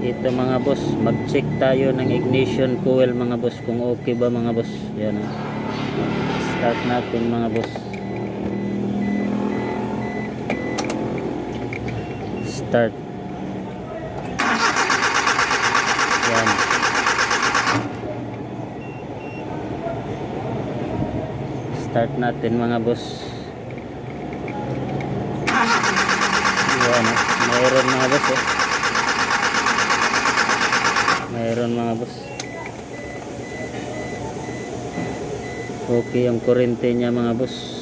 Ito mga boss, mag-check tayo ng ignition coil mga boss, kung okay ba mga boss. Yan. Start natin mga boss. Start. Yan. Start natin mga boss. Yan. Mayroon mga boss eh. Mayroon mga boss. Okay ang kurente niya mga boss.